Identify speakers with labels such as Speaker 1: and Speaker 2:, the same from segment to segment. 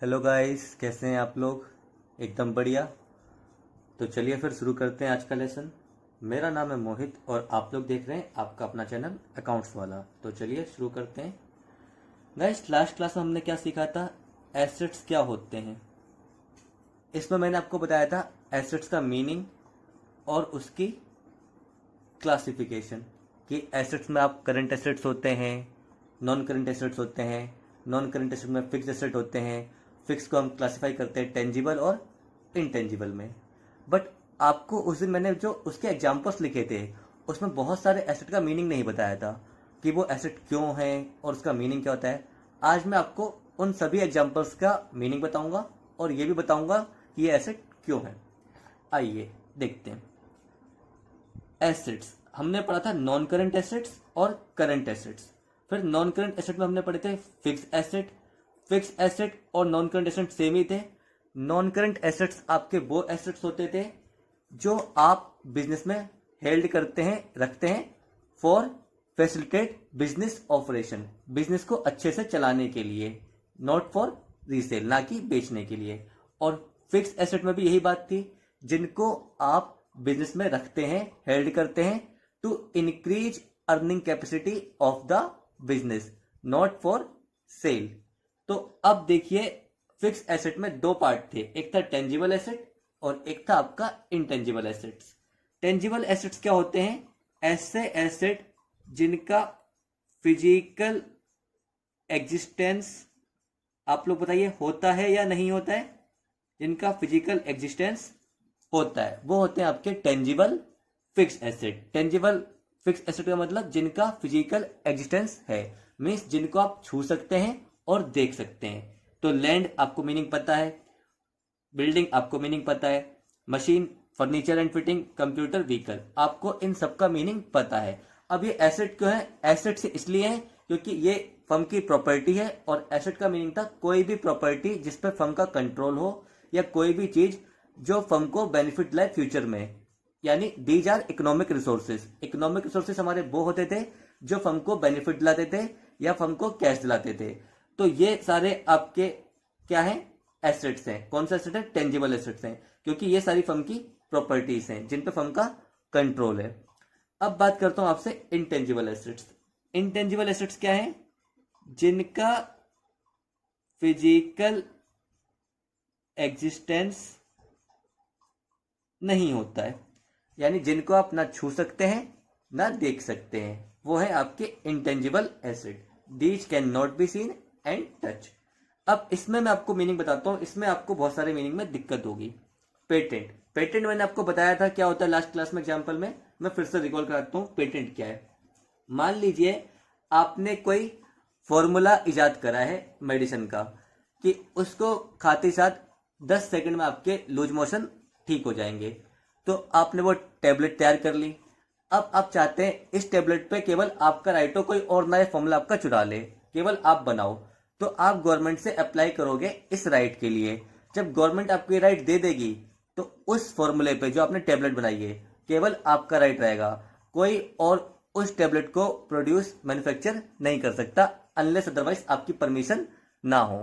Speaker 1: Hello guys, कैसे हैं आप लोग। एकदम बढ़िया। तो चलिए फिर शुरू करते हैं आज का लेसन। मेरा नाम है मोहित और आप लोग देख रहे हैं आपका अपना चैनल अकाउंट्स वाला। तो चलिए शुरू करते हैं। गाइस, लास्ट क्लास में हमने क्या सीखा था, एसेट्स क्या होते हैं। इसमें मैंने आपको बताया था एसेट्स का मीनिंग और उसकी क्लासिफिकेशन कि एसेट्स में आप करंट एसेट्स होते हैं, नॉन करंट एसेट्स होते हैं। नॉन करंट एसेट में फिक्स एसेट होते हैं। फिक्स को हम क्लासिफाई करते हैं टेंजिबल और इनटेंजिबल में। बट आपको उस दिन मैंने जो उसके एग्जाम्पल्स लिखे थे उसमें बहुत सारे एसेट का मीनिंग नहीं बताया था कि वो एसेट क्यों है और उसका मीनिंग क्या होता है। आज मैं आपको उन सभी एग्जाम्पल्स का मीनिंग बताऊंगा और ये भी बताऊंगा कि ये एसेट क्यों है। आइए देखते हैं। एसेट्स हमने पढ़ा था नॉन करंट एसेट्स और करंट एसेट्स। फिर नॉन करंट एसेट में हमने पढ़े थे फिक्स एसेट। फिक्स एसेट और नॉन करंट एसेट सेम ही थे। नॉन करंट एसेट्स आपके वो एसेट्स होते थे जो आप बिजनेस में हेल्ड करते हैं, रखते हैं for facilitate business operation, business को अच्छे से चलाने के लिए, नॉट फॉर रीसेल, ना कि बेचने के लिए। और फिक्स एसेट में भी यही बात थी, जिनको आप बिजनेस में रखते हैं, हेल्ड करते हैं to increase earning capacity of the business, not for sale. तो अब देखिए, फिक्स एसेट में दो पार्ट थे, एक था टेंजिबल एसेट और एक था आपका इंटेंजिबल एसेट्स। टेंजिबल एसेट्स क्या होते हैं, ऐसे एसेट जिनका फिजिकल एग्जिस्टेंस, आप लोग बताइए होता है या नहीं होता है। जिनका फिजिकल एग्जिस्टेंस होता है वो होते हैं आपके tangible fixed asset. Tangible fixed asset का मतलब जिनका फिजिकल एग्जिस्टेंस है, मीन्स जिनको आप छू सकते हैं और देख सकते हैं। तो लैंड आपको मीनिंग पता है, बिल्डिंग आपको मीनिंग पता है, machine, furniture and fitting, computer, vehicle, आपको इन सबका मीनिंग पता है। अब ये एसेट क्यों है, एसेट से इसलिए है क्योंकि ये फर्म की प्रॉपर्टी है। और एसेट का मीनिंग था कोई भी प्रॉपर्टी जिस पर फर्म का कंट्रोल हो या कोई भी चीज जो फर्म को बेनिफिट लाए फ्यूचर में, यानी these are economic resources. Economic resources हमारे वो होते थे जो फर्म को बेनिफिट दिलाते थे या फर्म को कैश दिलाते थे। तो ये सारे आपके क्या है, एसेट्स हैं। कौन सा एसेट है, टेंजिबल एसेट्स हैं, क्योंकि ये सारी फर्म की प्रॉपर्टीज हैं जिन पे फर्म का कंट्रोल है। अब बात करता हूं आपसे इनटेंजिबल एसेट्स। इनटेंजिबल एसेट्स क्या है, जिनका फिजिकल एग्जिस्टेंस नहीं होता है, यानी जिनको आप ना छू सकते हैं ना देख सकते हैं, वो है आपके intangible asset. These can not be seen and touch. अब इसमें मैं आपको मीनिंग बताता हूं, इसमें आपको बहुत सारे मीनिंग में दिक्कत होगी। पेटेंट, पेटेंट मैंने आपको बताया था क्या होता है लास्ट क्लास में एग्जाम्पल में, मैं फिर से रिकॉल कराता हूं पेटेंट क्या है। मान लीजिए आपने कोई फॉर्मूला इजाद करा है मेडिसिन का कि उसको खाते साथ 10 सेकंड में आपके लूज मोशन ठीक हो जाएंगे। तो आपने वो टेबलेट तैयार कर ली। अब आप चाहते हैं इस टेबलेट पे केवल आपका राइट हो, कोई और नया फॉर्मूला आपका चुरा ले, केवल आप बनाओ। तो आप गवर्नमेंट से अप्लाई करोगे इस राइट के लिए। जब गवर्नमेंट आपको ये राइट दे देगी तो उस फॉर्मूले पे जो आपने टेबलेट बनाई है केवल आपका राइट रहेगा, कोई और उस टेबलेट को प्रोड्यूस मैन्युफैक्चर नहीं कर सकता अनलेस अदरवाइज आपकी परमिशन ना हो।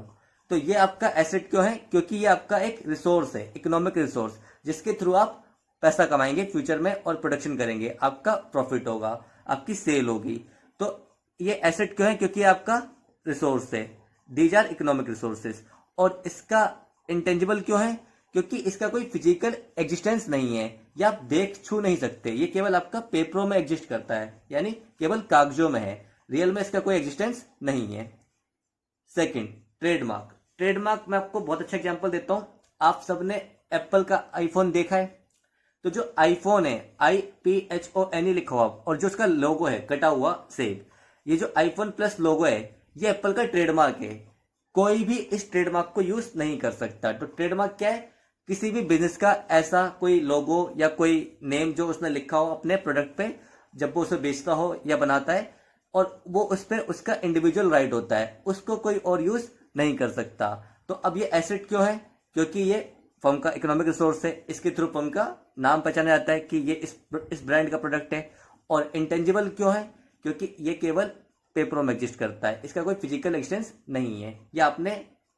Speaker 1: तो ये आपका एसेट क्यों है, क्योंकि ये आपका एक रिसोर्स है, इकोनॉमिक रिसोर्स, जिसके थ्रू आप पैसा कमाएंगे फ्यूचर में और प्रोडक्शन करेंगे, आपका प्रॉफिट होगा, आपकी सेल होगी। तो ये एसेट क्यों है, क्योंकि आपका रिसोर्स है। These are economic resources. और इसका इंटेंजिबल क्यों है, क्योंकि इसका कोई फिजिकल एग्जिस्टेंस नहीं है, या आप देख छू नहीं सकते, ये केवल आपका पेपरों में एग्जिस्ट करता है, यानी केवल कागजों में है, रियल में इसका कोई एग्जिस्टेंस नहीं है। Second, trademark. ट्रेडमार्क मैं आपको बहुत अच्छा एग्जांपल देता हूं। आप सबने एप्पल का आईफोन देखा है, तो जो आईफोन है IPHONE लिखा हुआ और जो उसका लोगो है कटा हुआ सेब, ये जो आईफोन प्लस लोगो है ये एप्पल का ट्रेडमार्क है। कोई भी इस ट्रेडमार्क को यूज नहीं कर सकता। तो ट्रेडमार्क क्या है, किसी भी बिजनेस का ऐसा कोई लोगो या कोई नेम जो उसने लिखा हो अपने प्रोडक्ट पे जब वो उसे बेचता हो या बनाता है, और वो उस पर उसका इंडिविजुअल राइट होता है, उसको कोई और यूज नहीं कर सकता। तो अब ये एसेट क्यों है, क्योंकि ये फर्म का इकोनॉमिक रिसोर्स है, इसके थ्रू फर्म का नाम पहचाना जाता है कि ये इस ब्रांड का प्रोडक्ट है। और इंटेंजिबल क्यों है, क्योंकि ये केवल पेपरों में एग्जिस्ट करता है, इसका कोई फिजिकल एक्सटेंस नहीं है। ये आपने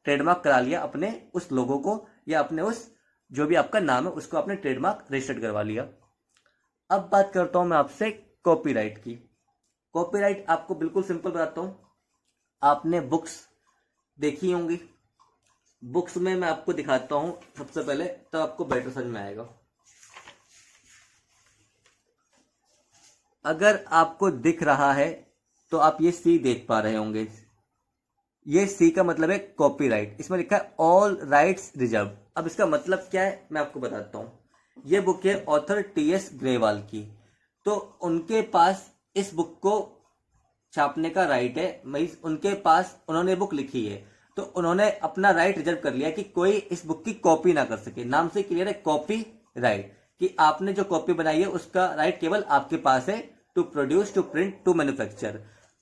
Speaker 1: ट्रेडमार्क करा लिया अपने उस लोगो को, या अपने उस जो भी आपका नाम है उसको आपने ट्रेडमार्क रजिस्टर्ड करवा लिया। अब बात करता हूं मैं आपसे कॉपीराइट की। कॉपीराइट आपको बिल्कुल सिंपल बताता हूं। आपने बुक्स देखी होंगी, बुक्स में मैं आपको दिखाता हूं सबसे पहले, तो आपको बेटर समझ में आएगा। अगर आपको दिख रहा है तो आप ये सी देख पा रहे होंगे। ये सी का मतलब है कॉपीराइट। इसमें लिखा है ऑल राइट्स रिजर्व। अब इसका मतलब क्या है मैं आपको बताता हूं। ये बुक है ऑथर टीएस ग्रेवाल की, तो उनके पास इस बुक को छापने का राइट है। उनके पास उन्होंने बुक लिखी है, तो उन्होंने अपना राइट रिजर्व कर लिया कि कोई इस बुक की कॉपी ना कर सके। नाम से क्लियर है, कॉपी राइट, कि आपने जो कॉपी बनाई है उसका राइट केवल आपके पास है, to produce, to print, to manufacture.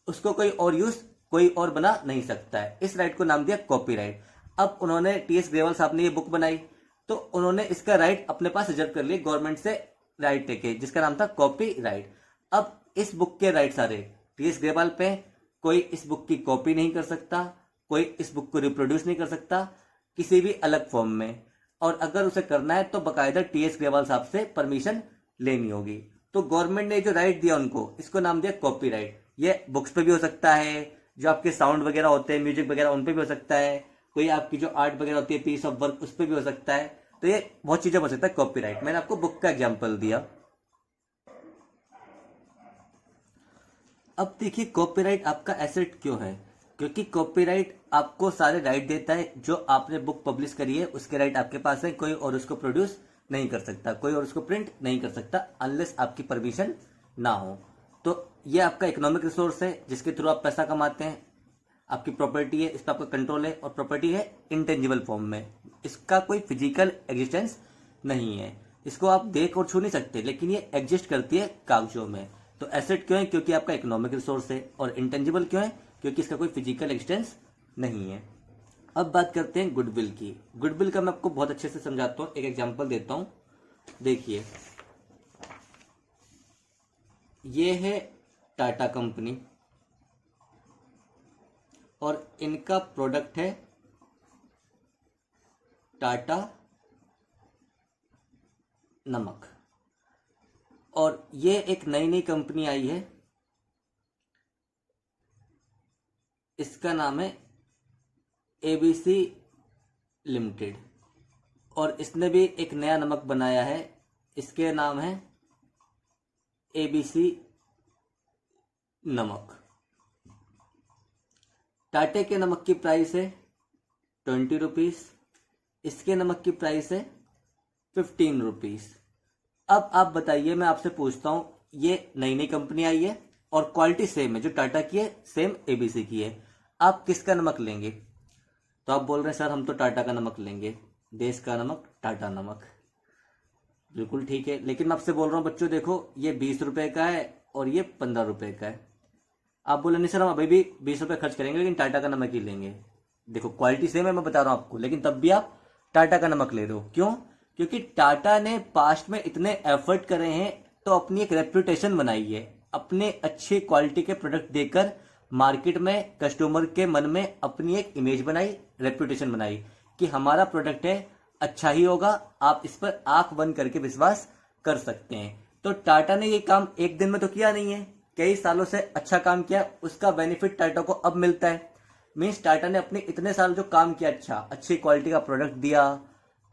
Speaker 1: उसको कोई और यूज कोई और बना नहीं सकता है। इस राइट को नाम दिया कॉपीराइट। अब उन्होंने टीएस ग्रेवाल साहब ने ये बुक बनाई, तो उन्होंने इसका राइट अपने पास रिजर्व कर लिया गवर्नमेंट से राइट लेके, जिसका नाम था कॉपी राइट। अब इस बुक के राइट सारे टीएस ग्रेवाल पे, कोई इस बुक की कॉपी नहीं कर सकता, कोई इस बुक को रिप्रोड्यूस नहीं कर सकता किसी भी अलग फॉर्म में, और अगर उसे करना है तो बाकायदा टीएस ग्रेवाल साहब से परमिशन लेनी होगी। तो गवर्नमेंट ने जो राइट दिया उनको, इसको नाम दिया कॉपीराइट। ये बुक्स पे भी हो सकता है, जो आपके साउंड वगैरह होते हैं, म्यूजिक वगैरह, उन पे भी हो सकता है, कोई आपकी जो आर्ट वगैरह होती है, पीस ऑफ वर्क, उस पे भी हो सकता है। तो ये बहुत चीजें हो सकता है कॉपीराइट। मैंने आपको बुक का एग्जांपल दिया। अब देखिए कॉपीराइट आपका एसेट क्यों है, क्योंकि कॉपीराइट आपको सारे राइट देता है। जो आपने बुक पब्लिश करी है उसके राइट आपके पास है, कोई और उसको प्रोड्यूस नहीं कर सकता, कोई और उसको प्रिंट नहीं कर सकता अनलेस आपकी परमिशन ना हो। तो ये आपका इकोनॉमिक रिसोर्स है जिसके थ्रू आप पैसा कमाते हैं। आपकी प्रॉपर्टी है, इस पर आपका कंट्रोल है, और प्रॉपर्टी है इंटेंजिबल फॉर्म में। इसका कोई फिजिकल एग्जिस्टेंस नहीं है, इसको आप देख और छू नहीं सकते, लेकिन ये एग्जिस्ट करती है कागजों में। तो एसेट क्यों है, क्योंकि आपका इकोनॉमिक रिसोर्स है। और इंटेंजिबल क्यों है, क्योंकि इसका कोई फिजिकल एग्जिस्टेंस नहीं है। अब बात करते हैं गुडविल की। गुडविल का मैं आपको बहुत अच्छे से समझाता हूँ, एक एग्जाम्पल देता हूँ। देखिए ये है टाटा कंपनी, और इनका प्रोडक्ट है टाटा नमक। और ये एक नई नई कंपनी आई है, इसका नाम है एबीसी लिमिटेड, और इसने भी एक नया नमक बनाया है, इसके नाम है एबीसी नमक। टाटा के नमक की प्राइस है 20 रुपीज, इसके नमक की प्राइस है 15 रुपीज। अब आप बताइए, मैं आपसे पूछता हूं, ये नई नई कंपनी आई है और क्वालिटी सेम है, जो टाटा की है सेम एबीसी की है, आप किसका नमक लेंगे? तो आप बोल रहे हैं सर हम तो टाटा का नमक लेंगे, देश का नमक, टाटा नमक। बिल्कुल ठीक है, लेकिन मैं आपसे बोल रहा हूँ बच्चों, देखो ये 20 रुपए का है और ये 15 रुपए का है। आप बोले नहीं सर हम अभी भी 20 रुपए खर्च करेंगे लेकिन टाटा का नमक ही लेंगे। देखो क्वालिटी सेम है, मैं बता रहा हूँ आपको, लेकिन तब भी आप टाटा का नमक ले रहे हो। क्यों? क्योंकि टाटा ने पास्ट में इतने एफर्ट करे हैं, तो अपनी एक रेपुटेशन बनाई है, अपने अच्छी क्वालिटी के प्रोडक्ट देकर मार्केट में कस्टमर के मन में अपनी एक इमेज बनाई, रेपुटेशन बनाई कि हमारा प्रोडक्ट है, अच्छा ही होगा, आप इस पर आंख बंद करके विश्वास कर सकते हैं। तो टाटा ने ये काम एक दिन में तो किया नहीं है, कई सालों से अच्छा काम किया, उसका बेनिफिट टाटा को अब मिलता है। मीन्स टाटा ने अपने इतने साल जो काम किया, अच्छी क्वालिटी का प्रोडक्ट दिया,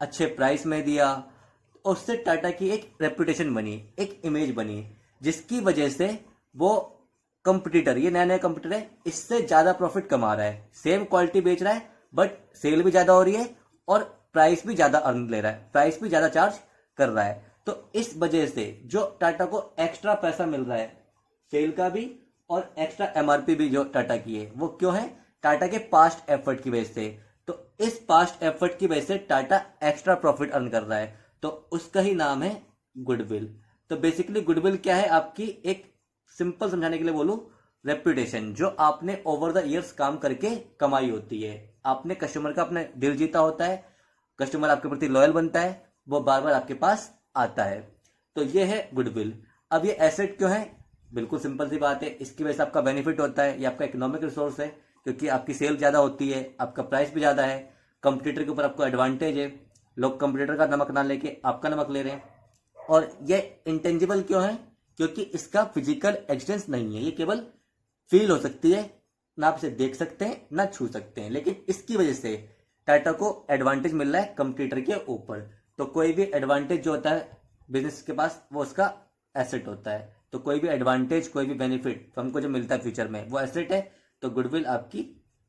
Speaker 1: अच्छे प्राइस में दिया, उससे टाटा की एक रेपुटेशन बनी, एक इमेज बनी, जिसकी वजह से वो कंपटीटर, ये नया नया कंपटीटर है, इससे ज्यादा प्रॉफिट कमा रहा है। सेम क्वालिटी बेच रहा है बट सेल भी ज्यादा हो रही है और प्राइस भी ज्यादा अर्न ले रहा है, प्राइस भी ज्यादा चार्ज कर रहा है। तो इस वजह से जो टाटा को एक्स्ट्रा पैसा मिल रहा है, सेल का भी और एक्स्ट्रा एमआरपी भी जो टाटा की है, वो क्यों है? टाटा के पास्ट एफर्ट की वजह से। तो इस पास्ट एफर्ट की वजह से टाटा एक्स्ट्रा प्रॉफिट अर्न कर रहा है, तो उसका ही नाम है गुडविल। तो बेसिकली गुडविल क्या है? आपकी एक सिंपल समझाने के लिए बोलूं, रेपुटेशन, जो आपने ओवर द इयर्स काम करके कमाई होती है। आपने कस्टमर का अपने दिल जीता होता है, कस्टमर आपके प्रति लॉयल बनता है, वो बार बार आपके पास आता है, तो ये है गुडविल। अब ये एसेट क्यों है? बिल्कुल सिंपल सी बात है, इसकी वजह से आपका बेनिफिट होता है, ये आपका इकोनॉमिक रिसोर्स है, क्योंकि आपकी सेल ज़्यादा होती है, आपका प्राइस भी ज़्यादा है, कंपटीटर के ऊपर आपको एडवांटेज है, लोग कंपटीटर का नमक ना लेके आपका नमक ले रहे हैं। और ये इंटेंजिबल क्यों है? क्योंकि इसका फिजिकल एक्सटेंस नहीं है, ये केवल फील हो सकती है, ना आप इसे देख सकते हैं ना छू सकते हैं, लेकिन इसकी वजह से टाटा को एडवांटेज मिल रहा है कंपटीटर के ऊपर। तो कोई भी एडवांटेज जो होता है बिजनेस के पास वो उसका एसेट होता है। तो कोई भी एडवांटेज, कोई भी बेनिफिट हमको जो मिलता है फ्यूचर में वो एसेट है। तो गुडविल आपकी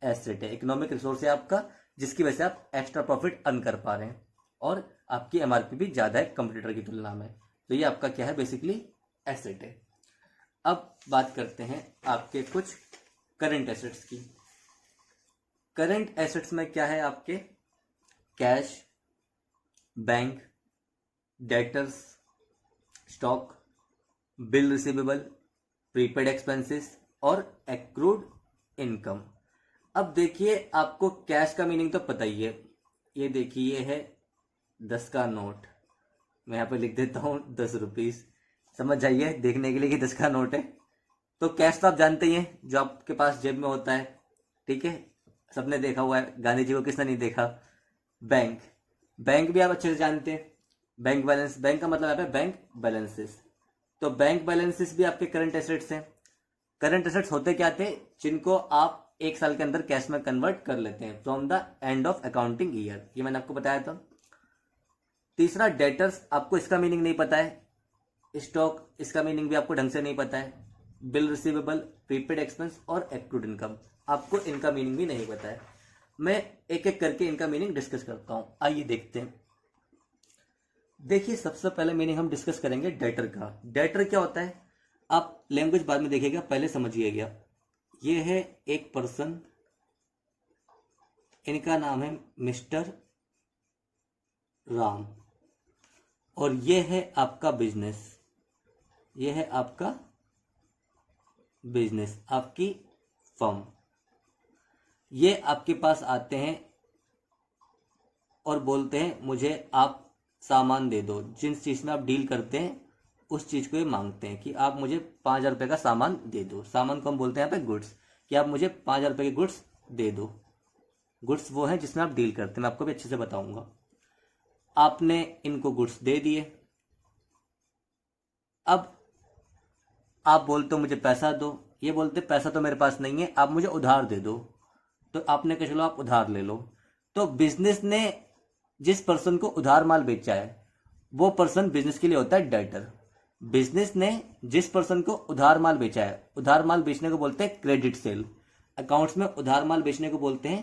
Speaker 1: एसेट है, इकोनॉमिक रिसोर्स है आपका, जिसकी वजह से आप एक्स्ट्रा प्रॉफिट अर्न कर पा रहे हैं और आपकी एमआरपी भी ज़्यादा है कंपटीटर की तुलना में। तो ये आपका क्या है? बेसिकली एसेट है। अब बात करते हैं आपके कुछ करंट एसेट्स की। करंट एसेट्स में क्या है आपके? Cash, bank, debtors, stock, bill receivable, prepaid expenses और एक्रूड इनकम। अब देखिए, आपको कैश का मीनिंग तो पता ही है। ये देखिए, ये है 10 का नोट, मैं यहाँ पे लिख देता हूँ 10 रुपीज, समझ जाइए देखने के लिए कि 10 का नोट है। तो कैश तो आप जानते ही हैं, जो आपके पास जेब में होता है, ठीक है, सबने देखा हुआ है, गांधी जी को किसने नहीं देखा। बैंक, बैंक भी आप अच्छे से जानते हैं। बैंक बैलेंस, बैंक का मतलब है बैंक बैलेंसेस। तो बैंक बैलेंसेस भी आपके करंट एसेट्स हैं। करंट एसेट्स होते क्या थे? जिनको आप एक साल के अंदर कैश में कन्वर्ट कर लेते हैं from the end of accounting year, ये मैंने आपको बताया था। तीसरा डेटर्स, आपको इसका मीनिंग नहीं पता है। स्टॉक, इसका मीनिंग भी आपको ढंग से नहीं पता है। बिल रिसीवेबल, प्रीपेड एक्सपेंस और एक्रूड इनकम, आपको इनका मीनिंग भी नहीं पता है। मैं एक एक करके इनका मीनिंग डिस्कस करता हूं, आइए देखते हैं। देखिए, सबसे पहले मीनिंग हम डिस्कस करेंगे डेटर का। डेटर क्या होता है? आप लैंग्वेज बाद में देखिएगा, पहले समझिएगा। ये है एक पर्सन, इनका नाम है मिस्टर राम, और ये है आपका बिजनेस, ये है आपका बिजनेस, आपकी फर्म। ये आपके पास आते हैं और बोलते हैं मुझे आप सामान दे दो। जिस चीज़ में आप डील करते हैं उस चीज़ को ये मांगते हैं कि आप मुझे 5,000 रुपये का सामान दे दो। सामान को हम बोलते हैं यहाँ पे गुड्स, कि आप मुझे 5,000 रुपये के गुड्स दे दो। गुड्स वो है जिसमें आप डील करते हैं, मैं आपको भी अच्छे से बताऊंगा। आपने इनको गुड्स दे दिए। अब आप बोलते हो मुझे पैसा दो, ये बोलते पैसा तो मेरे पास नहीं है, आप मुझे उधार दे दो। तो आपने कहा चलो आप उधार ले लो। तो बिजनेस ने जिस पर्सन को उधार माल बेचा है वो पर्सन बिजनेस के लिए होता है डेटर। बिजनेस ने जिस पर्सन को उधार माल बेचा है, उधार माल बेचने को बोलते हैं क्रेडिट सेल। अकाउंट्स में उधार माल बेचने को बोलते हैं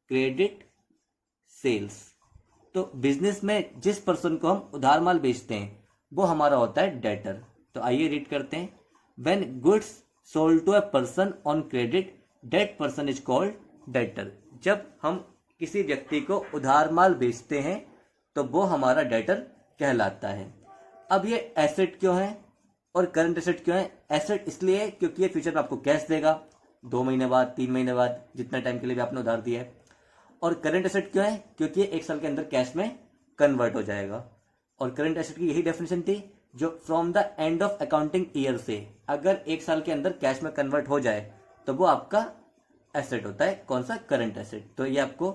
Speaker 1: क्रेडिट सेल्स। तो बिजनेस में जिस पर्सन को हम उधार माल बेचते हैं वो हमारा होता है डेटर। तो आइए रीड करते हैं। When goods sold to a person on credit, that person is called debtor. जब हम किसी व्यक्ति को उधार माल बेचते हैं तो वो हमारा डेटर कहलाता है। अब ये एसेट क्यों है और करंट एसेट क्यों है? एसेट इसलिए है क्योंकि ये फ्यूचर में आपको कैश देगा 2 महीने बाद, 3 महीने बाद, जितना टाइम के लिए भी आपने उधार दिया है। और करंट एसेट क्यों है? क्योंकि ये 1 साल के अंदर कैश में कन्वर्ट हो जाएगा। और करंट एसेट की यही डेफिनेशन थी, जो from the end of accounting year से अगर 1 साल के अंदर कैश में कन्वर्ट हो जाए तो वो आपका एसेट होता है। कौन सा? Current asset. तो ये आपको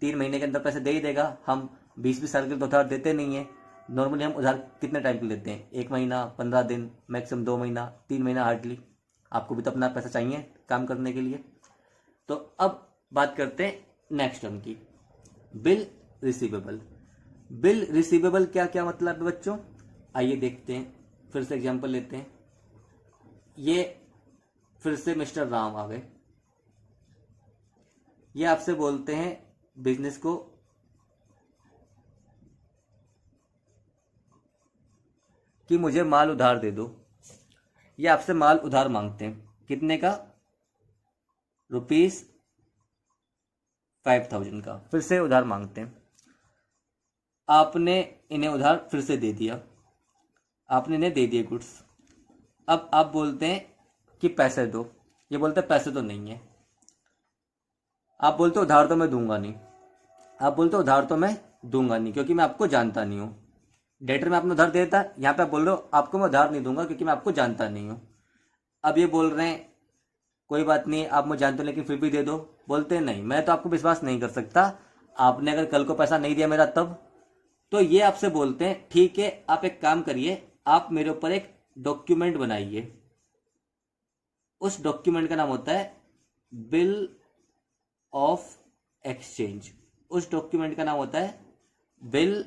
Speaker 1: 3 महीने के अंदर पैसे दे ही देगा। हम 20-20 साल के लिए तो उधार देते नहीं है। नॉर्मली हम उधार कितने टाइम के लेते हैं? 1 महीना, 15 दिन, मैक्सिमम 2 महीना, 3 महीना हार्डली। आपको भी तो अपना पैसा चाहिए काम करने के लिए। तो अब बात करते हैं नेक्स्ट टर्म की, बिल रिसीवेबल। बिल रिसीवेबल क्या क्या मतलब है बच्चों? आइए देखते हैं, फिर से एग्जांपल लेते हैं। ये फिर से मिस्टर राम आ गए। ये आपसे बोलते हैं बिजनेस को कि मुझे माल उधार दे दो। ये आपसे माल उधार मांगते हैं, कितने का? ₹5,000 का फिर से उधार मांगते हैं। आपने इन्हें उधार फिर से दे दिया, आपने इन्हें दे दिए गुड्स। अब आप बोलते हैं कि पैसे दो, ये बोलते हैं पैसे तो नहीं है। आप बोलते हो उधार तो मैं दूंगा नहीं, आप बोलते हो उधार तो मैं दूंगा नहीं क्योंकि मैं आपको जानता नहीं हूँ। डेटर में आपने उधार दे देता, यहाँ पे आप बोल रहे हो आपको मैं उधार नहीं दूंगा क्योंकि मैं आपको जानता नहीं हूँ। अब ये बोल रहे हैं कोई बात नहीं, आप मुझे जानते हो लेकिन फिर भी दे दो। बोलते हैं नहीं, मैं तो आपको विश्वास नहीं कर सकता, आपने अगर कल को पैसा नहीं दिया मेरा तब। तो ये आपसे बोलते हैं ठीक है, आप एक काम करिए, आप मेरे ऊपर एक डॉक्यूमेंट बनाइए। उस डॉक्यूमेंट का नाम होता है बिल ऑफ एक्सचेंज। उस डॉक्यूमेंट का नाम होता है बिल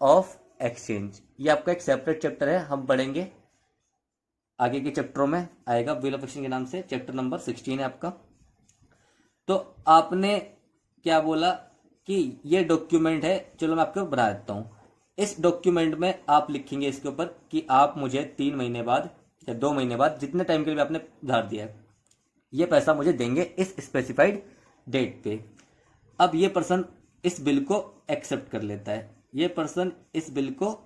Speaker 1: ऑफ एक्सचेंज। ये आपका एक सेपरेट चैप्टर है, हम पढ़ेंगे आगे के चैप्टरों में, आएगा बिल ऑफ एक्सचेंज के नाम से, चैप्टर नंबर 16 है आपका। तो आपने क्या बोला कि ये डॉक्यूमेंट है, चलो मैं आपको बना देता हूँ। इस डॉक्यूमेंट में आप लिखेंगे इसके ऊपर कि आप मुझे 3 महीने बाद या 2 महीने बाद, जितने टाइम के लिए आपने उधार दिया है, ये पैसा मुझे देंगे इस स्पेसिफाइड डेट पे। अब ये पर्सन इस बिल को एक्सेप्ट कर लेता है, ये पर्सन इस बिल को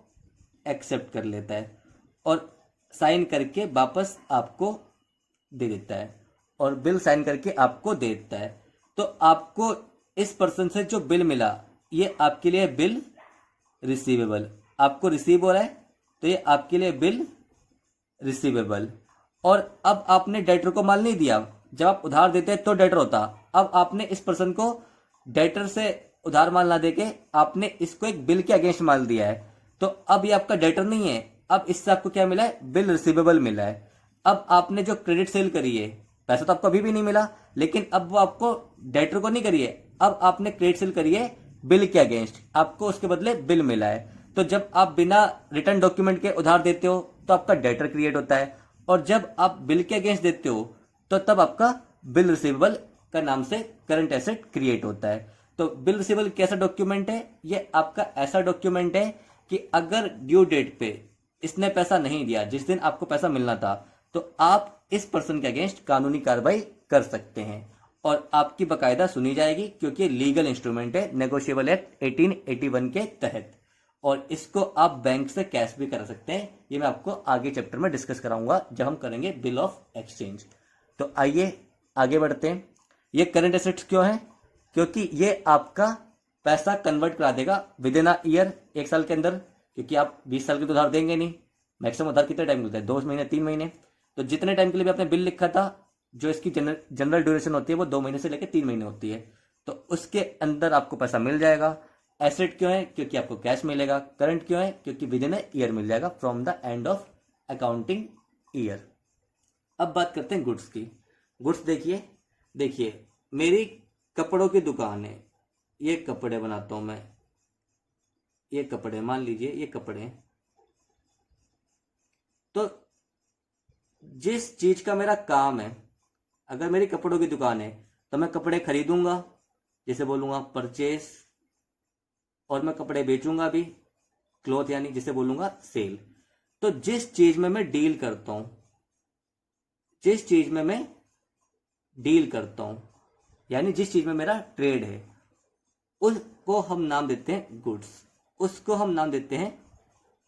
Speaker 1: एक्सेप्ट कर लेता है और साइन करके वापस आपको दे देता है, और बिल साइन करके आपको दे देता है। तो आपको इस पर्सन से जो बिल मिला, ये आपके लिए बिल रिसीवेबल, आपको रिसीव हो रहा है तो ये आपके लिए बिल रिसीवेबल। और अब आपने डेटर को माल नहीं दिया, जब आप उधार देते हैं तो डेटर होता, अब आपने इस पर्सन को डेटर से उधार माल ना देके आपने इसको एक बिल के अगेंस्ट माल दिया है, तो अब ये आपका डेटर नहीं है, अब इससे आपको क्या मिला है, बिल रिसीवेबल मिला है। अब आपने जो क्रेडिट सेल करी है, पैसा तो आपको अभी भी नहीं मिला, लेकिन अब वो आपको डेटर को नहीं करी है, अब आपने क्रेडिट सेल करी है बिल के अगेंस्ट, आपको उसके बदले बिल मिला है। तो जब आप बिना रिटर्न डॉक्यूमेंट के उधार देते हो तो आपका डेटर क्रिएट होता है, और जब आप बिल के अगेंस्ट देते हो तो तब आपका बिल रिसीवेबल का नाम से करंट एसेट क्रिएट होता है। तो बिल रिसीवेबल कैसा डॉक्यूमेंट है, ये आपका ऐसा डॉक्यूमेंट है कि अगर ड्यू डेट पे इसने पैसा नहीं दिया, जिस दिन आपको पैसा मिलना था, तो आप इस पर्सन के अगेंस्ट कानूनी कार्रवाई कर सकते हैं और आपकी बकायदा सुनी जाएगी, क्योंकि लीगल इंस्ट्रूमेंट है नेगोशिएबल एक्ट 1881 के तहत, और इसको आप बैंक से कैश भी करा सकते हैं। ये मैं आपको आगे चैप्टर में डिस्कस कराऊंगा जब हम करेंगे बिल ऑफ एक्सचेंज। तो आइए आगे बढ़ते हैं। ये करंट एसेट्स क्यों है, क्योंकि ये आपका पैसा कन्वर्ट करा देगा विद इन अ ईयर, 1 साल के अंदर, क्योंकि आप 20 साल के तो उधार देंगे नहीं, मैक्सिमम उधार कितने टाइम मिलता है, 2 महीने 3 महीने। तो जितने टाइम के लिए भी आपने बिल लिखा था, जो इसकी जनरल ड्यूरेशन होती है वो 2 महीने से लेकर 3 महीने होती है, तो उसके अंदर आपको पैसा मिल जाएगा। एसेट क्यों है, क्योंकि आपको कैश मिलेगा। करंट क्यों है, क्योंकि विद इन अ ईयर मिल जाएगा from the end of accounting year. अब बात करते हैं गुड्स की। गुड्स देखिए मेरी कपड़ों की दुकान है, ये कपड़े बनाता हूं मैं, ये कपड़े मान लीजिए, ये कपड़े, तो जिस चीज का मेरा काम है, अगर मेरी कपड़ों की दुकान है तो मैं कपड़े खरीदूंगा, जैसे बोलूंगा परचेस, और मैं कपड़े बेचूंगा भी, क्लॉथ, यानी जिसे बोलूंगा सेल। तो जिस चीज में मैं डील करता हूं, जिस चीज में मैं डील करता हूं, यानी जिस चीज में मेरा ट्रेड है, उसको हम नाम देते हैं गुड्स, उसको हम नाम देते हैं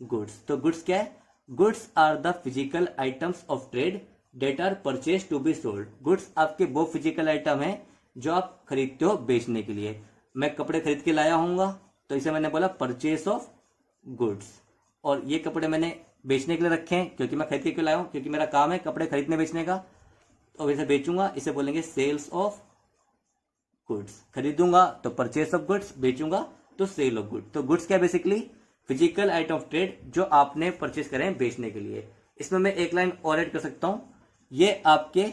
Speaker 1: गुड्स। तो गुड्स क्या है, goods are the physical items of trade that are purchase to be sold. Goods आपके वो फिजिकल आइटम है जो आप खरीदते हो बेचने के लिए। मैं कपड़े खरीद के लाया हूँगा तो इसे मैंने बोला परचेस ऑफ गुड्स, और ये कपड़े मैंने बेचने के लिए रखे हैं क्योंकि मैं खरीद के क्यों लाया हूँ, क्योंकि मेरा काम है कपड़े खरीदने बेचने का, तो इसे बेचूंगा, इसे बोलेंगे सेल्स ऑफ गुड्स। खरीदूंगा तो परचेस ऑफ गुड्स, बेचूंगा तो सेल ऑफ गुड्स। तो गुड्स क्या, basically physical item of trade जो आपने परचेस करे हैं बेचने के लिए। इसमें मैं एक लाइन और ऐड कर सकता हूं, ये आपके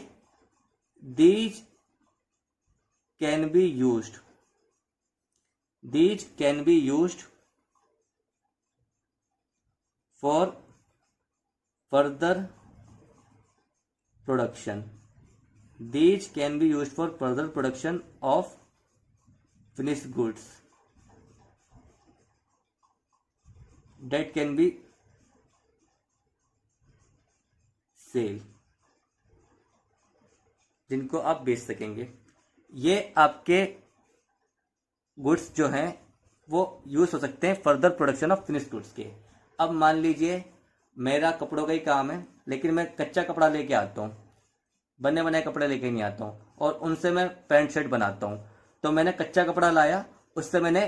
Speaker 1: these can be used, these can be used for further production, these can be used for further production of finished goods that can be sale, जिनको आप बेच सकेंगे। ये आपके गुड्स जो हैं वो यूज हो सकते हैं further production of finished goods के। अब मान लीजिए मेरा कपड़ों का ही काम है, लेकिन मैं कच्चा कपड़ा लेके आता हूँ, बने बनाए कपड़े लेके नहीं आता हूँ, और उनसे मैं पैंट शर्ट बनाता हूँ। तो मैंने कच्चा कपड़ा लाया, उससे मैंने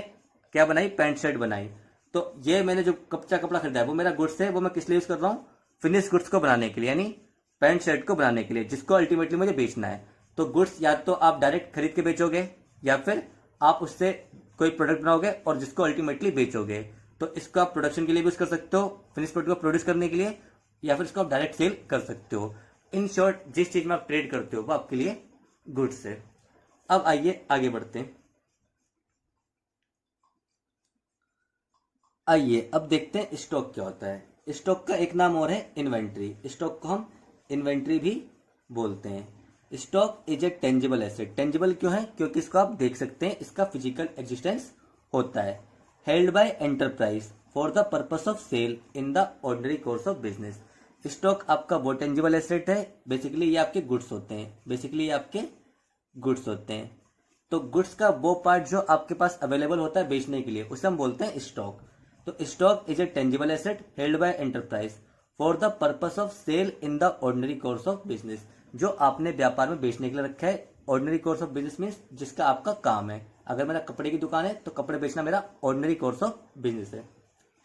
Speaker 1: क्या बनाई, पैंट शर्ट बनाई। तो ये मैंने जो कच्चा कपड़ा खरीदा है वो मेरा गुड्स है, वो मैं किस लिए यूज कर रहा हूँ, फिनिश गुड्स को बनाने के लिए, यानी पैंट शर्ट को बनाने के लिए, जिसको अल्टीमेटली मुझे बेचना है। तो गुड्स या तो आप डायरेक्ट खरीद के बेचोगे या फिर आप उससे कोई प्रोडक्ट बनाओगे और जिसको अल्टीमेटली बेचोगे। तो इसको आप प्रोडक्शन के लिए भी यूज कर सकते हो, फिनिश प्रोडक्ट को प्रोड्यूस करने के लिए, या फिर इसको आप डायरेक्ट सेल कर सकते हो। इन शॉर्ट जिस चीज में आप ट्रेड करते हो वो आपके लिए गुड्स है। अब आइए आगे बढ़ते हैं। आइए अब देखते हैं स्टॉक क्या होता है। स्टॉक का एक नाम और है इन्वेंट्री। स्टॉक को हम इन्वेंट्री भी बोलते हैं। Stock is a tangible asset. Tangible क्यों है? क्योंकि इसको आप देख सकते हैं, इसका फिजिकल एग्जिस्टेंस होता है। Held by enterprise for the purpose of sale in the ordinary course of business. Stock आपका वो टेंजिबल एसेट है, बेसिकली ये आपके गुड्स होते हैं। बेसिकली ये आपके गुड्स होते हैं। तो गुड्स का वो पार्ट जो आपके पास अवेलेबल होता है बेचने के लिए, उसे हम बोलते हैं स्टॉक। तो stock is a tangible asset held by enterprise for the purpose of sale in the ordinary course of business. जो आपने व्यापार में बेचने के लिए रखा है। Ordinary course of business means जिसका आपका काम है। अगर मेरा कपड़े की दुकान है तो कपड़े बेचना मेरा ऑर्डिनरी कोर्स ऑफ बिजनेस है।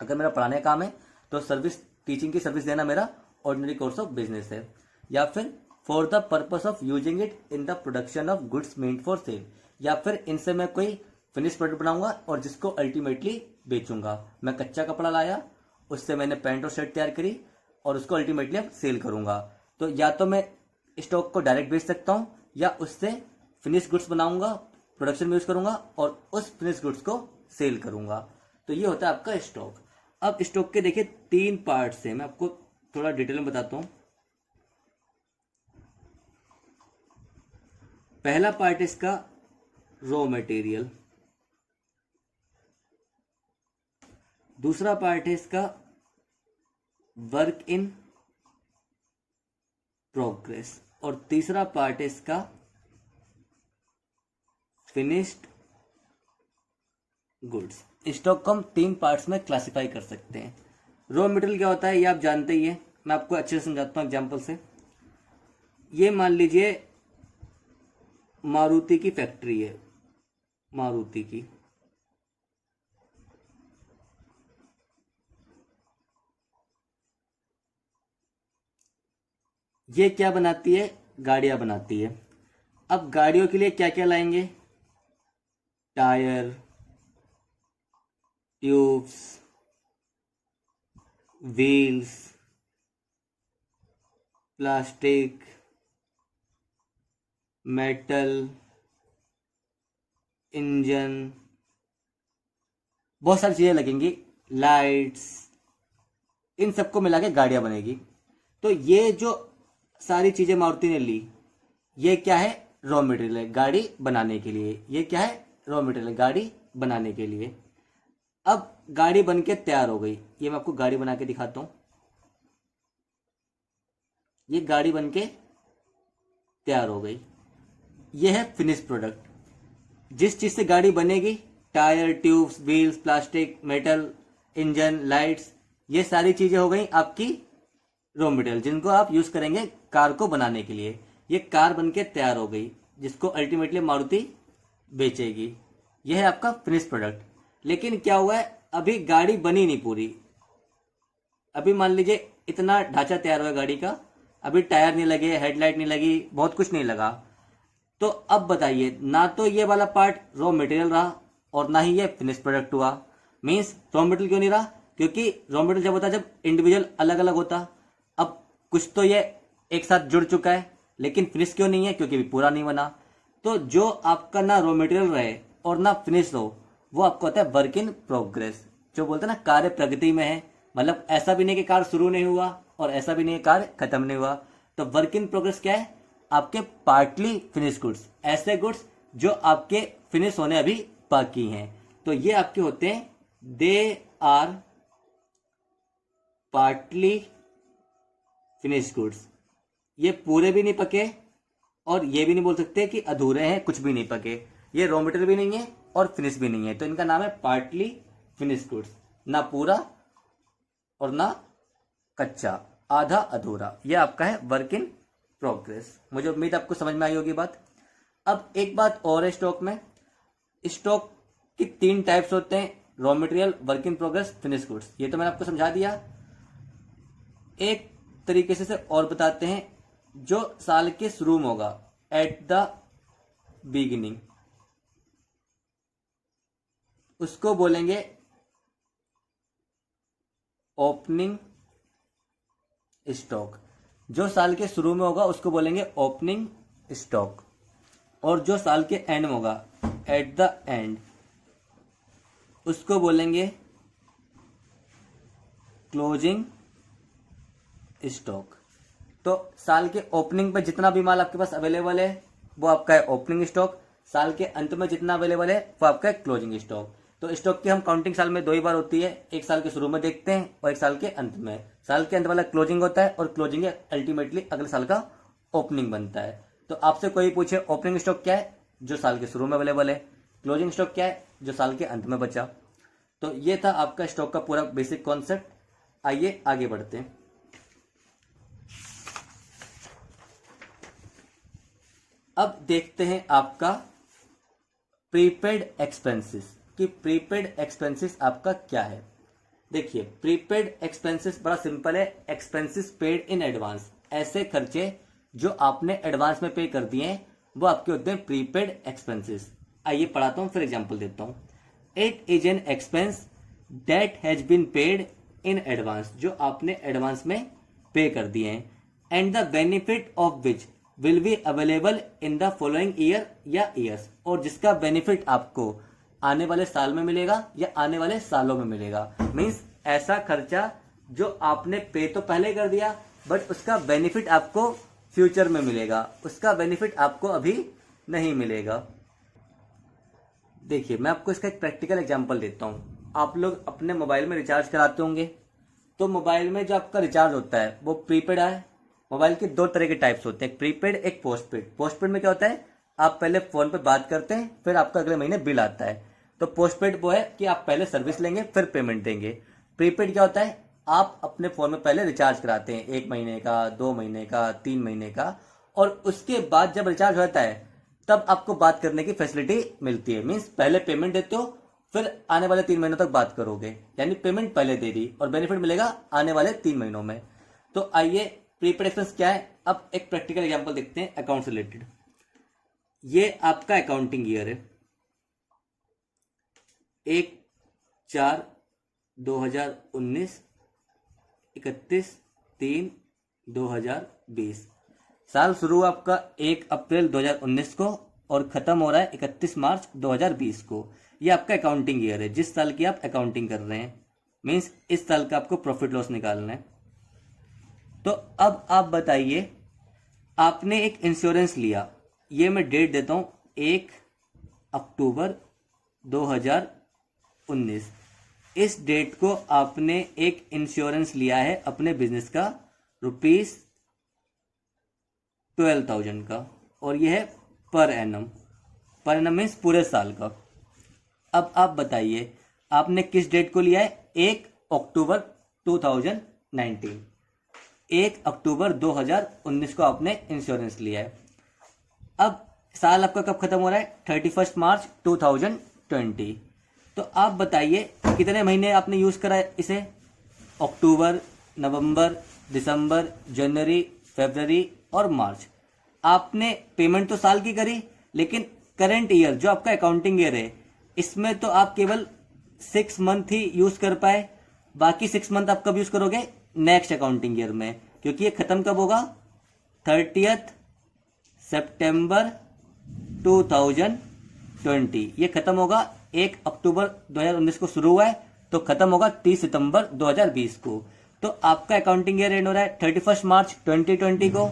Speaker 1: अगर मेरा पढ़ाने का काम है तो सर्विस, टीचिंग की सर्विस देना मेरा ऑर्डिनरी कोर्स ऑफ बिजनेस है। या फिर for the purpose of using it in the production of goods meant for sale, या फिर इनसे मैं कोई फिनिश प्रोडक्ट बनाऊंगा और जिसको अल्टीमेटली बेचूंगा। मैं कच्चा कपड़ा लाया, उससे मैंने पैंट और शर्ट तैयार करी और उसको अल्टीमेटली अब सेल करूंगा। तो या तो मैं स्टॉक को डायरेक्ट बेच सकता हूं या उससे फिनिश गुड्स बनाऊंगा, प्रोडक्शन में यूज करूंगा और उस फिनिश गुड्स को सेल करूंगा। तो ये होता है आपका स्टॉक। अब स्टॉक के देखिए 3 पार्ट्स हैं, मैं आपको थोड़ा डिटेल में बताता हूं। पहला पार्ट है इसका रॉ मटेरियल। दूसरा पार्ट है इसका वर्क इन प्रोग्रेस और तीसरा पार्ट है इसका फिनिश्ड गुड्स। स्टॉक को हम 3 पार्ट्स में क्लासिफाई कर सकते हैं। रॉ मटेरियल क्या होता है ये आप जानते ही है, मैं आपको अच्छे से समझाता हूं एग्जांपल से। ये मान लीजिए मारुति की फैक्ट्री है, मारुति की। ये क्या बनाती है? गाड़ियां बनाती है। अब गाड़ियों के लिए क्या क्या लाएंगे? Tyre, tubes, wheels, plastic, metal, engine, बहुत सारी चीजें लगेंगी, लाइट्स, इन सबको मिला के गाड़ियां बनेगी। तो ये जो सारी चीजें मारुति ने ली, ये क्या है? रॉ मटेरियल है गाड़ी बनाने के लिए। ये क्या है? रॉ मटेरियल है गाड़ी बनाने के लिए। अब गाड़ी बन के तैयार हो गई, ये मैं आपको गाड़ी बना के दिखाता हूं। ये गाड़ी बन के तैयार हो गई, ये है फिनिश प्रोडक्ट। जिस चीज से गाड़ी बनेगी, tyre, tubes, wheels, plastic, metal, engine, lights, ये सारी चीजें हो गई आपकी रॉ मटेरियल, जिनको आप यूज करेंगे कार को बनाने के लिए। ये कार बनके तैयार हो गई, जिसको अल्टीमेटली मारुति बेचेगी। यह है आपका फिनिश प्रोडक्ट। लेकिन क्या हुआ है, अभी गाड़ी बनी नहीं पूरी। अभी मान लीजिए इतना ढांचा तैयार हुआ गाड़ी का, अभी टायर नहीं लगे, हेडलाइट नहीं लगी, बहुत कुछ नहीं लगा। तो अब बताइए, ना तो ये वाला पार्ट रॉ मटेरियल रहा और ना ही ये फिनिश प्रोडक्ट हुआ। मीन्स रॉ मटेरियल क्यों नहीं रहा? क्योंकि रॉ मटेरियल जब होता है, जब इंडिविजुअल अलग अलग होता। अब कुछ तो ये एक साथ जुड़ चुका है, लेकिन फिनिश क्यों नहीं है? क्योंकि भी पूरा नहीं बना। तो जो आपका ना रॉ मटेरियल रहे और ना फिनिश हो, वो आपको होता है वर्क इन प्रोग्रेस। जो बोलते हैं ना कार्य प्रगति में है, मतलब ऐसा भी नहीं कि कार्य शुरू नहीं हुआ और ऐसा भी नहीं कार्य खत्म नहीं हुआ। तो वर्क इन प्रोग्रेस क्या है? आपके पार्टली फिनिश गुड्स, ऐसे गुड्स जो आपके फिनिश होने अभी बाकी हैं। तो ये आपके होते हैं, they are partly finish goods. ये पूरे भी नहीं पके और ये भी नहीं बोल सकते कि अधूरे हैं, कुछ भी नहीं पके। ये रॉ मटेरियल भी नहीं है और फिनिश भी नहीं है, तो इनका नाम है पार्टली फिनिश गुड्स। ना पूरा और ना कच्चा, आधा अधूरा। ये आपका है वर्क इन प्रोग्रेस। मुझे उम्मीद आपको समझ में आई होगी बात। अब एक बात और है स्टॉक में। स्टॉक की 3 टाइप्स होते हैं, raw material, work in progress, finish goods. ये तो मैंने आपको समझा दिया। एक तरीके से और बताते हैं, जो साल के शुरू में होगा, एट द बिगिनिंग, उसको बोलेंगे ओपनिंग स्टॉक। जो साल के शुरू में होगा उसको बोलेंगे ओपनिंग स्टॉक, और जो साल के एंड में होगा, एट द एंड, उसको बोलेंगे क्लोजिंग स्टॉक। तो साल के ओपनिंग पे जितना भी माल आपके पास अवेलेबल है वो आपका है ओपनिंग स्टॉक, साल के अंत में जितना अवेलेबल है वो आपका है क्लोजिंग स्टॉक। तो स्टॉक की हम काउंटिंग साल में 2 ही बार होती है, एक साल के शुरू में देखते हैं और एक साल के अंत में। साल के अंत वाला क्लोजिंग होता है और क्लोजिंग अल्टीमेटली अगले साल का ओपनिंग बनता है। तो आपसे कोई पूछे ओपनिंग स्टॉक क्या है, जो साल के शुरू में अवेलेबल है, क्लोजिंग स्टॉक क्या है, जो साल के अंत में बचा। तो ये था आपका स्टॉक का पूरा बेसिक कॉन्सेप्ट। आइए आगे बढ़ते हैं। अब देखते हैं आपका प्रीपेड एक्सपेंसेस कि प्रीपेड एक्सपेंसेस आपका क्या है। देखिए, प्रीपेड एक्सपेंसेस बड़ा सिंपल है, एक्सपेंसेस पेड इन एडवांस। ऐसे खर्चे जो आपने एडवांस में पे कर दिए हैं वो आपके होते हैं प्रीपेड एक्सपेंसेस। आइए पढ़ाता हूं, फिर एग्जांपल देता हूं। It is an expense that has been paid in advance, जो आपने एडवांस में पे कर दिए हैं, and the benefit of which will be available in the following year या ईयर्स, और जिसका बेनिफिट आपको आने वाले साल में मिलेगा या आने वाले सालों में मिलेगा। मींस ऐसा खर्चा जो आपने पे तो पहले कर दिया बट उसका बेनिफिट आपको फ्यूचर में मिलेगा, उसका बेनिफिट आपको अभी नहीं मिलेगा। देखिए, मैं आपको इसका एक प्रैक्टिकल एग्जांपल देता हूं। आप लोग अपने मोबाइल में रिचार्ज कराते होंगे, तो मोबाइल में जो आपका रिचार्ज होता है वो प्रीपेड है। मोबाइल के 2 तरह के टाइप्स होते हैं, एक प्रीपेड एक पोस्टपेड। पोस्टपेड में क्या होता है, आप पहले फोन पे बात करते हैं फिर आपका अगले महीने बिल आता है। तो पोस्टपेड वो है कि आप पहले सर्विस लेंगे फिर पेमेंट देंगे। प्रीपेड क्या होता है, आप अपने फोन में पहले रिचार्ज कराते हैं 1 महीने का, 2 महीने का, 3 महीने का, और उसके बाद जब रिचार्ज होता है तब आपको बात करने की फैसिलिटी मिलती है। मीन्स पहले पेमेंट देते हो फिर आने वाले 3 महीनों तक बात करोगे, यानी पेमेंट पहले दे दी और बेनिफिट मिलेगा आने वाले 3 महीनों में। तो आइए, प्रीपेड एक्सपेंस क्या है, अब एक प्रैक्टिकल एग्जांपल देखते हैं अकाउंट से रिलेटेड। ये आपका अकाउंटिंग ईयर है, 1/4/2019, 31/3/2020। साल शुरू हुआ आपका 1 अप्रैल 2019 को और खत्म हो रहा है 31 मार्च 2020 को। ये आपका अकाउंटिंग ईयर है, जिस साल की आप अकाउंटिंग कर रहे हैं। मीन्स इस साल का आपको प्रॉफिट लॉस निकालना है। तो अब आप बताइए, आपने एक इंश्योरेंस लिया, ये मैं डेट देता हूं 1 अक्टूबर 2019। इस डेट को आपने एक इंश्योरेंस लिया है अपने बिजनेस का ₹12,000 का, और यह है per annum. Per annum means पूरे साल का। अब आप बताइए, आपने किस डेट को लिया है, 1 अक्टूबर 2019। 1 अक्टूबर 2019 को आपने इंश्योरेंस लिया है। अब साल आपका कब खत्म हो रहा है, 31 मार्च 2020। तो आप बताइए कितने महीने आपने यूज करा है इसे, अक्टूबर, नवंबर, दिसंबर, जनवरी, फरवरी और मार्च। आपने पेमेंट तो साल की करी, लेकिन करंट ईयर जो आपका अकाउंटिंग ईयर है इसमें तो आप केवल 6 मंथ ही यूज कर पाए। बाकी 6 मंथ आप कब यूज करोगे, नेक्स्ट अकाउंटिंग ईयर में, क्योंकि ये खत्म कब होगा, 30 सितंबर 2020। ये खत्म होगा 1 अक्टूबर 2019 को शुरू हुआ है तो खत्म होगा 30 सितंबर 2020 को। तो आपका अकाउंटिंग ईयर एंड हो रहा है 31 मार्च 2020 को।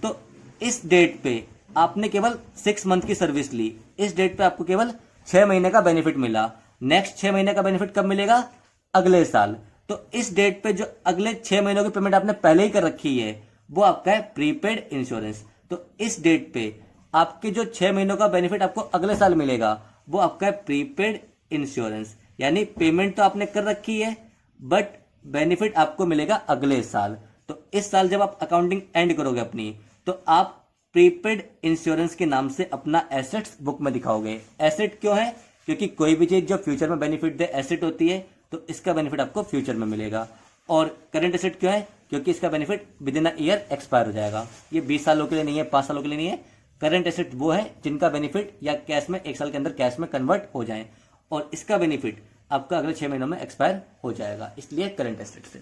Speaker 1: तो इस डेट पे आपने केवल 6 मंथ की सर्विस ली, इस डेट पे आपको केवल 6 महीने का बेनिफिट मिला। नेक्स्ट 6 महीने का बेनिफिट कब मिलेगा, अगले साल। तो इस डेट पे जो अगले 6 महीनों की पेमेंट आपने पहले ही कर रखी है वो आपका है प्रीपेड इंश्योरेंस। तो इस डेट पे आपके जो 6 महीनों का बेनिफिट आपको अगले साल मिलेगा वो आपका है प्रीपेड इंश्योरेंस। यानी पेमेंट तो आपने कर रखी है बट बेनिफिट आपको मिलेगा अगले साल। तो इस साल जब आप अकाउंटिंग एंड करोगे अपनी, तो आप प्रीपेड इंश्योरेंस के नाम से अपना एसेट्स बुक में दिखाओगे। एसेट क्यों है, क्योंकि कोई भी चीज जो फ्यूचर में बेनिफिट दे एसेट होती है, तो इसका बेनिफिट आपको फ्यूचर में मिलेगा। और करंट एसेट क्यों है? क्योंकि इसका benefit with in a year expire हो जाएगा। ये 20 सालों के लिए नहीं है, 5 सालों के लिए नहीं है। करंट एसेट वो है जिनका बेनिफिट या कैश में 1 साल के अंदर कैश में कन्वर्ट हो जाए, और इसका बेनिफिट आपका अगले 6 महीनों में एक्सपायर हो जाएगा, इसलिए करंट एसेट से।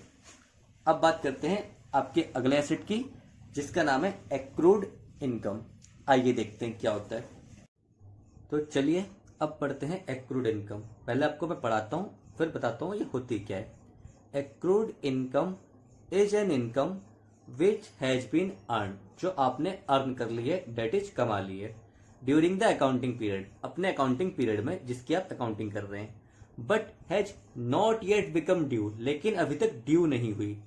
Speaker 1: अब बात करते हैं आपके अगले एसेट की, जिसका नाम है एक्रूड इनकम। आइए देखते हैं क्या होता है। तो चलिए अब पढ़ते हैं एक्रूड इनकम। पहले आपको मैं पढ़ाता हूँ, फिर बताता हूँ ये होती क्या है। Accrued income is an income which has been earn, जो आपने अर्न कर ली है, डेट इज कमा ली है, ड्यूरिंग द अकाउंटिंग पीरियड, अपने अकाउंटिंग पीरियड में जिसकी आप अकाउंटिंग कर रहे हैं, but has not yet become due, लेकिन अभी तक ड्यू नहीं हुई,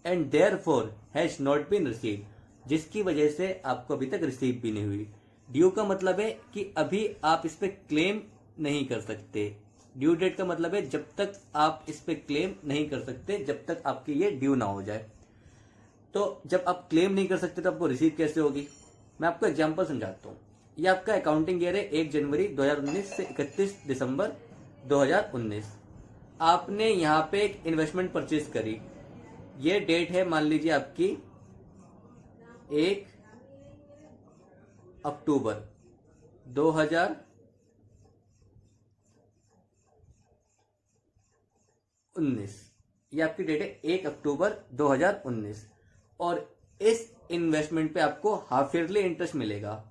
Speaker 1: and therefore has not been receive, जिसकी वजह से आपको अभी तक रिसीव भी नहीं हुई। ड्यू का मतलब है कि अभी आप इस पे क्लेम नहीं कर सकते। ड्यू डेट का मतलब है जब तक आप इस पे क्लेम नहीं कर सकते, जब तक आपकी ये ड्यू ना हो जाए। तो जब आप क्लेम नहीं कर सकते तो आपको रिसीव कैसे होगी? मैं आपको एग्जांपल समझाता हूँ। ये आपका अकाउंटिंग ईयर है 1 जनवरी 2019 से 31 दिसंबर 2019। आपने यहाँ पे एक इन्वेस्टमेंट परचेज करी। ये डेट है मान लीजिए आपकी 1 अक्टूबर 2019। ये आपकी डेट है 1 अक्टूबर 2019, और इस इन्वेस्टमेंट पे आपको हाफ ईयरली इंटरेस्ट मिलेगा।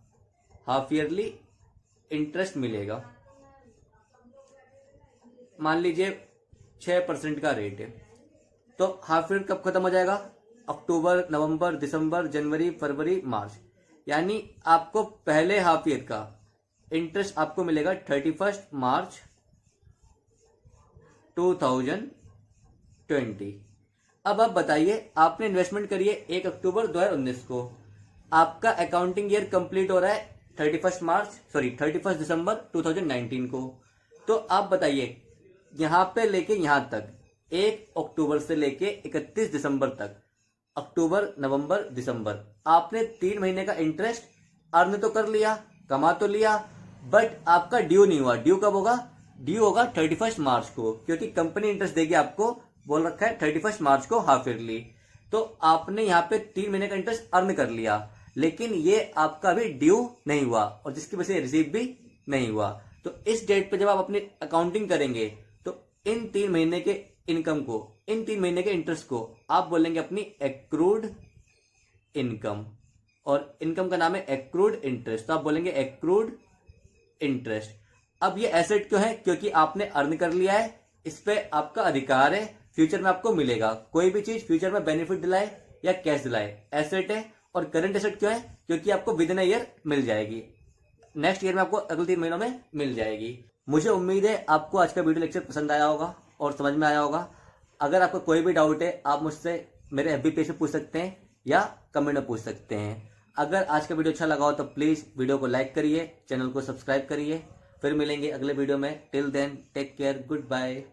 Speaker 1: हाफ ईयरली इंटरेस्ट मिलेगा, मान लीजिए 6% का रेट है। तो हाफ ईयर कब खत्म हो जाएगा? अक्टूबर, नवंबर, दिसंबर, जनवरी, फरवरी, मार्च। यानी आपको पहले हाफ ईयर का इंटरेस्ट आपको मिलेगा 31 मार्च 2020। अब आप बताइए, आपने इन्वेस्टमेंट करी है 1 अक्टूबर 2019 को, आपका अकाउंटिंग ईयर कंप्लीट हो रहा है 31 दिसंबर 2019 को। तो आप बताइए, यहां पे लेके यहां तक 1 अक्टूबर से लेके 31 दिसंबर तक, अक्टूबर, नवंबर, दिसंबर, आपने 3 महीने का इंटरेस्ट अर्न तो कर लिया, कमा तो लिया, बट आपका ड्यू नहीं हुआ। ड्यू कब होगा? ड्यू होगा 31 मार्च को, क्योंकि कंपनी इंटरेस्ट देगी आपको, बोल रखा है 31 मार्च को हाफ ईयरली। तो आपने यहाँ पे 3 महीने का इंटरेस्ट अर्न कर लिया, लेकिन ये आपका अभी ड्यू नहीं हुआ, और जिसकी वजह से रिसीव भी नहीं हुआ। तो इस डेट पे जब आप अपनी अकाउंटिंग करेंगे तो इन 3 महीने के इनकम को, इन 3 महीने के इंटरेस्ट को आप बोलेंगे अपनी एक्रूड इनकम, और इनकम का नाम है एक्रूड इंटरेस्ट। तो आप बोलेंगे एक्रूड इंटरेस्ट। अब ये एसेट क्यों है? क्योंकि आपने अर्न कर लिया है, इस पे आपका अधिकार है, फ्यूचर में आपको मिलेगा। कोई भी चीज फ्यूचर में बेनिफिट दिलाए या कैश दिलाए, एसेट है। और करंट एसेट क्यों है? क्योंकि आपको विद इन ईयर मिल जाएगी, नेक्स्ट ईयर में आपको अगले 3 महीनों में मिल जाएगी। मुझे उम्मीद है आपको आज का वीडियो लेक्चर पसंद आया होगा और समझ में आया होगा। अगर आपको कोई भी डाउट है, आप मुझसे मेरे एफबी पेज पे पूछ सकते हैं या कमेंट में पूछ सकते हैं। अगर आज का वीडियो अच्छा लगा हो तो प्लीज वीडियो को लाइक करिए, चैनल को सब्सक्राइब करिए। फिर मिलेंगे अगले वीडियो में। Till then take care, good bye.